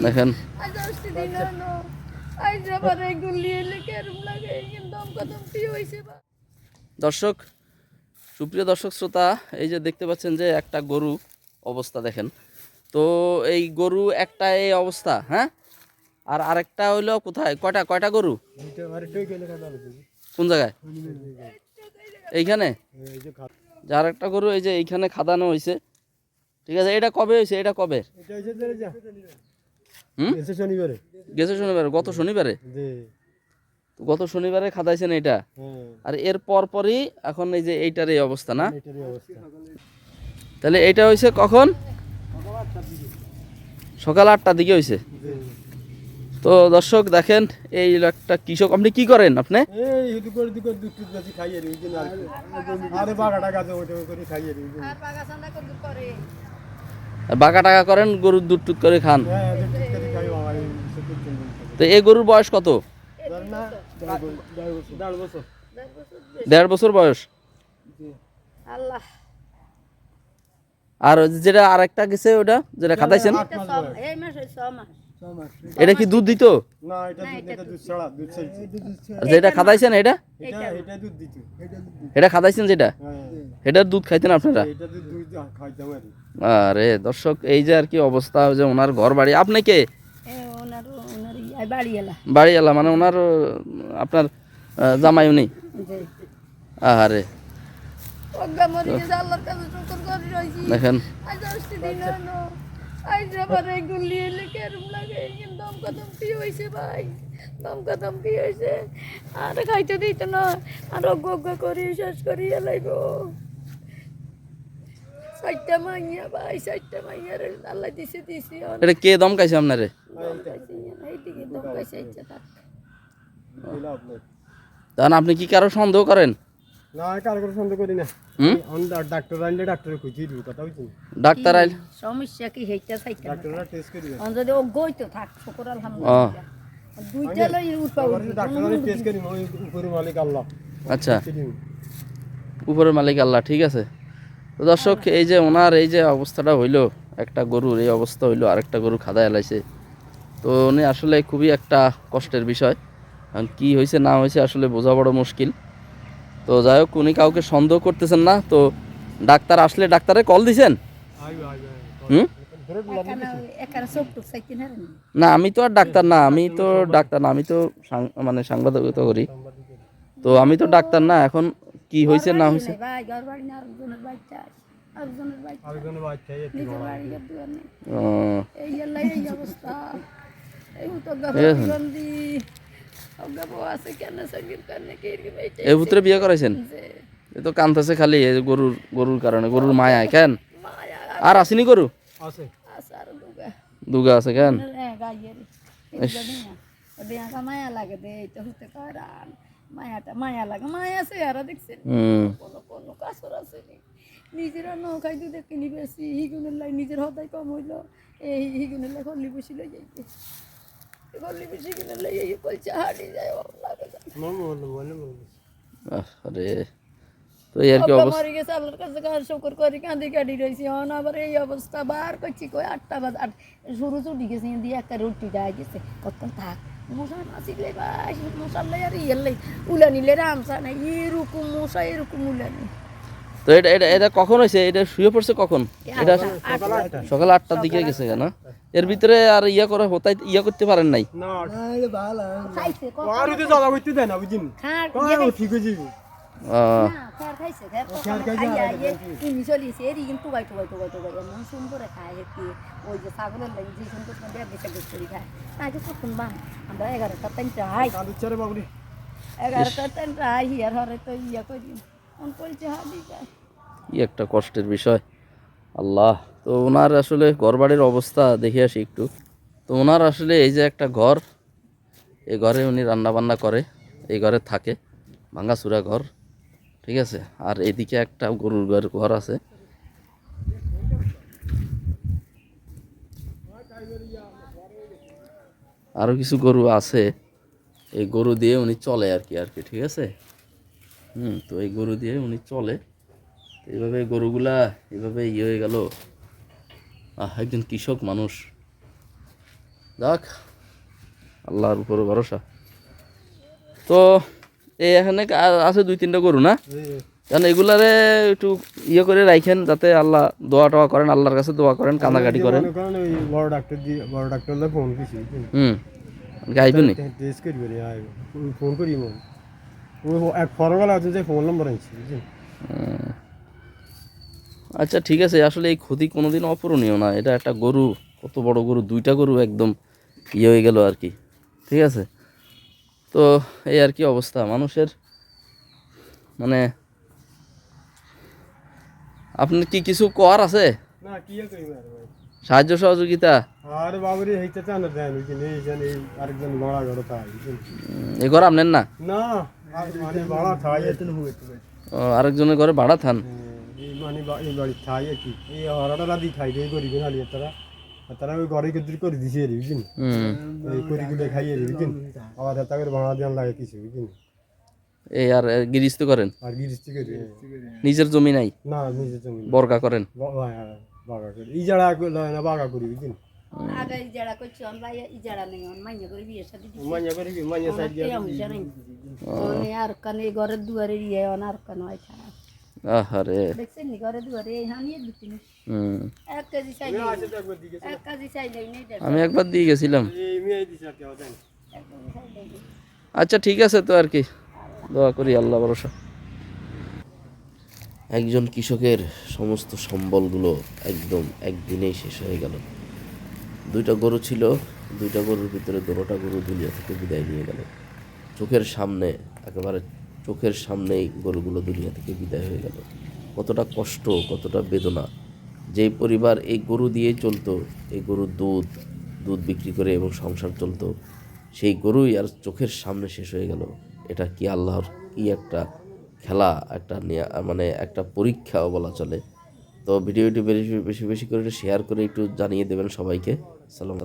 দেখেন দর্শক, সুপ্রিয় দর্শক শ্রোতা, এই যে দেখতে পাচ্ছেন যে একটা গরু অবস্থা দেখেন। তো এই গরু একটা এই অবস্থা, হ্যাঁ, আর আরেকটা হইলো কোথায়? কয়টা কয়টা গরু কোন জায়গায়? এইখানে যার একটা গরু এই যে এইখানে খাদানো হয়েছে, ঠিক আছে। এটা কবে হয়েছে? এটা কবে? গেছে শনিবারে, গত শনিবারে। গত শনিবারে খাদাইছেন এটা, আর এর পরপরই এখন এই যে এইটার এই অবস্থা, না? তাহলে এইটা হয়েছে কখন? সকাল 8টার দিকে হয়েছে। তো দর্শক দেখেন, এই একটা কৃষক। আপনি কি করেন? আপনি বাগা টাকা করেন, গরুর দুধ টুধ করে খান। তো এই গরুর বয়স কত? 1.5 বছর বয়স। আর যেটা আরেকটা গেছে, ওটা যেটা খাতাইছেন, এটা কি দুধ দিত? যেটা খাতাইছেন এটা এটা খাতাইছেন যেটা, এটার দুধ খাইতেন আপনারা? আরে দর্শক, এই যে আর কি অবস্থা, যে ওনার ঘর বাড়ি। আপনি কে? বাড়িওয়ালা মানে ওনার আপনার জামাই উনি? আরে দেখেন, খাইতে দিত না, আর করি শেষ করি এলাইব। এটা কে দমকাইছে আপনারে? তখন আপনি কি কারো সন্দেহ করেন? না, কারো সন্দেহ করি না। ডাক্তার আনলে ডাক্তারে কইছি কথা হইছে। ডাক্তার আইল সমস্যা কি হেইটা চাইতে ডাক্তাররা টেস্ট করিবে। যদি ও গইতো থাক, শুকর আলহামদুলিল্লাহ। দুইটা লই উঠাও। ডাক্তাররা টেস্ট করিবে, ওই উপরের মালিক আল্লাহ। আচ্ছা, উপরের মালিক আল্লাহ, ঠিক আছে। তো দর্শক, এই যে ওনার এই যে অবস্থাটা হইলো, একটা গরুর এই অবস্থা হইলো, আরেকটা গরু খাদায় এলাইছে। তো উনি আসলে খুবই একটা কষ্টের বিষয়। কারণ কী হয়েছে না হয়েছে আসলে বোঝা বড় মুশকিল। তো যাই হোক, উনি কাউকে সন্দেহ করতেছেন না। তো ডাক্তার আসলে ডাক্তারে কল দিছেন? না, আমি তো আর ডাক্তার না, আমি তো মানে সাংবাদিকতা করি। তো আমি তো ডাক্তার না। এখন কি হয়েছে না হয়েছে, এই পুত্রে বিয়ে করাইছেন? এ তো কান্তাছে খালি গরুর কারণে, গরুর মায়ায়। কেন আর আসেনি গরু? দুগা আছে কেন? মায়া লাগে দে, এটা হতে কারণ মায়া লাগে, মায়া আছে আর দেখছেন কোনো কাছর আছে নিজেরা নৌকাই দুধে কিনি বেশি হিগুনের লাই নিজের হদাই কম হইলো, এই হিগুনের লাই হল্লি বেশি লই যাইতে, হল্লি বেশি কিনে লাই এই কলচা হাঁটি যায় লাগে। আরে তো এই আর কি অবস্থা, মরে গেছে আল্লাহর কাছে শুকর করি, কাঁদি কাটি রয়েছি। আবার এই অবস্থা বার করছি কই 8টা বাজে, শুরু চুটি গেছে দিয়ে একটা রুটি দেয় গেছে, কতক্ষণ থাক মশা নাচিলে ভাই মশাল্লাই আর ইয়েলাই উলা নিলে রামসা নাই, এরকম মশা এরকম উলানি। তো এটা এটা এটা কখন হয়েছে? এটা শুয়ে পড়ছে কখন? এটা সকাল 8টার দিকে গেছে কেন? এর ভিতরে আর ইয়া করে হতাই ইয়া করতে পারেন নাই? আমরা 11টা 3টা হাই 11টা 3টা হাই হিয়ার হরে তো ইয়া করি কি একটা কষ্টের বিষয়, আল্লাহ। তো ওনার আসলে ঘর বাড়ির অবস্থা দেখে আসি একটু। তো ওনার আসলে এই যে একটা ঘর, এই ঘরে উনি রান্না বান্না করে, এই ঘরে থাকে, ভাঙাচুরা ঘর, ঠিক আছে। আর এদিকে একটা গরুর ঘর আছে। আরও কিছু গরু আছে, এই গরু দিয়ে উনি চলে আর কি, ঠিক আছে। তো এই গরু দিয়ে উনি চলে। এইভাবে গরুগুলা এইভাবে ইয়ে হয়ে গেল, একজন কৃষক মানুষ, যাক আল্লাহর উপরে ভরসা। তো এই এখানে আছে 2-3টা গরু না, কারণ এগুলারে একটু ইয়ে করে রাখেন যাতে আল্লাহ দোয়া টোয়া করেন, আল্লাহর কাছে দোয়া করেন, কান্দাকাটি করেন। মনে করেন ওই বড় ডাক্তার ফোন করছি, গাইবেনি টেস্ট করবে রে, ফোন করি মন ও এক ফরমালা আছে যে ফোন নম্বর আনছি, বুঝছেন? আচ্ছা ঠিক আছে, আসলে এই ক্ষতি কোনোদিন অপূরণীয় না। এটা একটা গরু, কত বড় গরু, 2টা গরু একদম ইয়ে হয়ে গেল আর কি। ঠিক আছে, তো এই আর কি অবস্থা মানুষের। মানে আপনার কি কিছু কর আছে, না কি আর করি আর ভাই, সাহায্য সহযোগিতা? আর বাবুরে হইতে চান না দেন, বুঝছেন? এই আরেকজন বড়া ঘর থাই, বুঝছেন? এ ঘর আপনার না? না মানে বড়া থাই এতন হুয়ে তো আরেকজনের ঘরে ভাড়া থান? এই মানে এই বাড়ি থাই কি এই হরাটা রাদি খাই দেই করি না লিয়ে তারা, তারা ওই ঘরে কদ্দুর করে দিছে রে, বুঝছেন? এই করি গুলো খাইয়ে রে, বুঝছেন? আবার তাকে ভাড়া দেন লাগে কিছু, বুঝছেন? এই আর গিরিস্ত করেন? আর গিরিস্তি করে নিজের জমি নাই, না নিজে জমি বর্গা করেন? বাগা করি এই যারা না বাগা করি, বুঝছেন? আগে ইজারা করছি আমরা ইজারা নেই মাইয়া করে বিয়ে শাদি দিছি মাইয়া করি মাইয়া সাইড কে হইছে নাই ওনে আর কানে ঘরের দুয়ারে ইয়ে অনার কান হয় খারাপ আহারে, দেখছেন নি ঘরের দুয়ারে এই হানিয়ে দিতেন হুম, 1 কেজি চাই নাই 1 কেজি চাই নাই নেই দেখ আমি একবার দিয়ে গেছিলাম। এই মেয়ে দিছে আর কেউ দেন। 1 কেজি চাই নাই আচ্ছা ঠিক আছে, তো আর কি দোয়া করি, আল্লাহ ভরসা। একজন কৃষকের সমস্ত সম্বলগুলো একদম একদিনেই শেষ হয়ে গেল। 2টা গরু ছিল, 2টা গরুর ভিতরে 2টা গরু দুনিয়া থেকে বিদায় নিয়ে গেল। চোখের সামনে, একেবারে চোখের সামনেই গরুগুলো দুনিয়া থেকে বিদায় হয়ে গেল। কতটা কষ্ট, কতটা বেদনা। যেই পরিবার এই গরু দিয়েই চলতো, এই গরুর দুধ বিক্রি করে এবং সংসার চলতো, সেই গরুই আর চোখের সামনে শেষ হয়ে গেল। এটা কি আল্লাহর কি একটা খেলা, একটা মানে একটা পরীক্ষাও বলা চলে। তো ভিডিওটি বেশি বেশি করে শেয়ার করে একটু জানিয়ে দেবেন সবাইকে। সালাম।